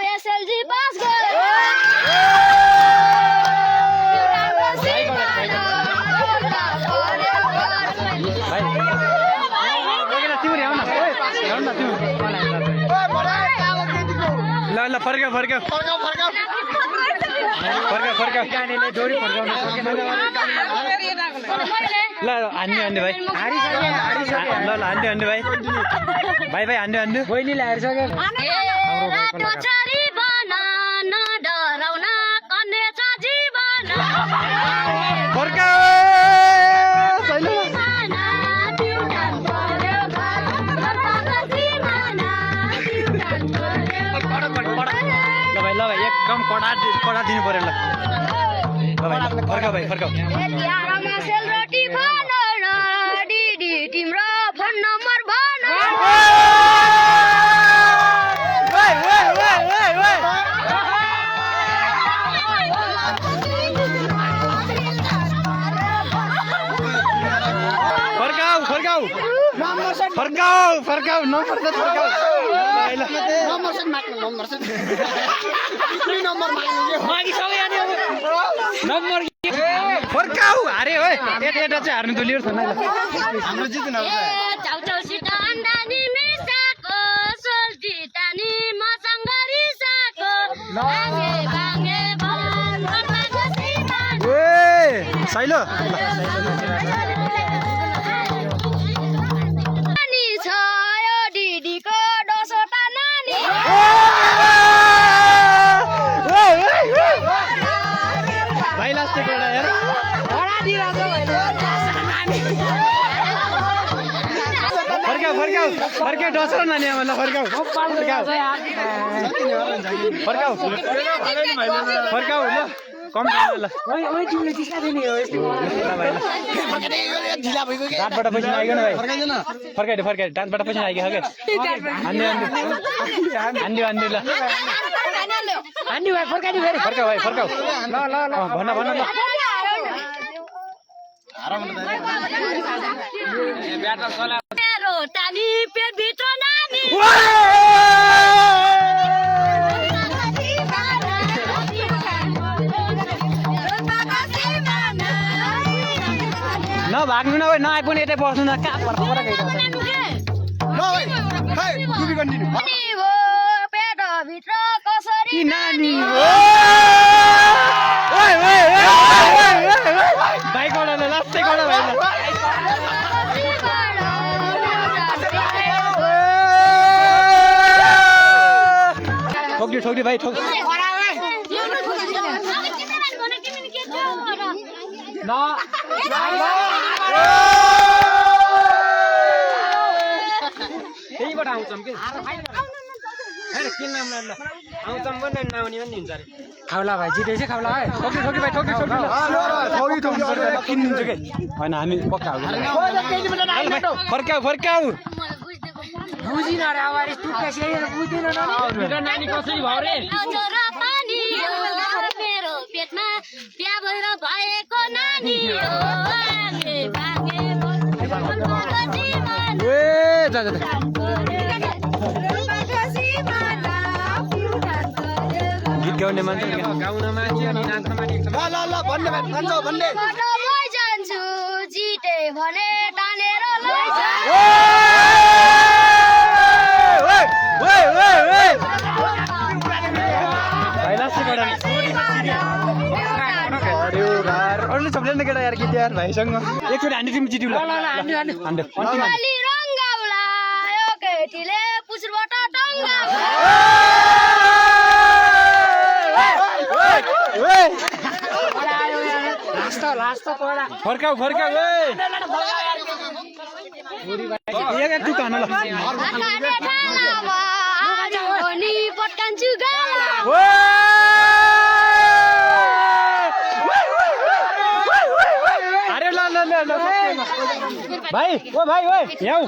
SLG pass गरे ल फर्क्यो फर्क्यो जोडी ल हान्ने भाइ ल हान्ने भाइ भाइ हान्ने बहिनीले हारिसक्यो ल भाइ एकदम कडा दिनु पर्यो ल भाइ फर्काऊ भाइ फर्काऊ तिम्रो फोन नम्बर भन फर्काऊ नम्बर त फर्काऊ अरे हो एटा चाहिँ हार्नु दुलियो छैन हाम्रो जित्नु आउँछ चाउचाउसित अन्डा नि मिसाको सोल्टी तानी मसँग रिसाको भागे भागे भर्माको सीमान ए साइलो नानी छ यो दिदीको डोसोटा नानी भाइ लास्ट एउटा यार फर्क्याउ डसर नानी आमा ल फर्क्याउ ल कम ल दाँतबाट पैसा आइगयो भाइ फर्काइ दाँतबाट पैसा आइगयो क्या हान्ने ल हान्ने भाइ फर्काइदिनु फेरि फर्काउ भाइ फर्काउ ल भन ल टानी पेट भित्र नानी नभाग्नु न भाइ नआइपुग्ने यतै बस्नु न कहाँ पेट भित्र कसरी नानी भाइ कडा ल लास्टै कडा भाइ ठोक्यो भाइ ठोक त्यहीबाट आउँछौँ कि किन नाम आउँछौँ पनि नआउने पनि हुन्छ अरे खाउला भाइ जितेछ खाउला है ठोक्यो भाइ ठोक्यो किन्नु के होइन हामी पक्का फर्काउ बुझिन रे अब टुक्का बुझ्दैन नानी कसरी भयो रे मेरो पेटमा प्या भएर भएको नानी गीत गाउने मान्छे गाउन मान्छे अनि नाच्न मान्छे जान्छु जिते भने तानेर अरूले सबैले केटा यार गीत यार भाइसँग एकचोटि हान्ने तिमी जित्यौ ल रङ्गाउला यो केटीले पुछबाट फर्काउ एक टुक्का हान ल पट्कान्छु गाला अरे ल भाइ यहाँ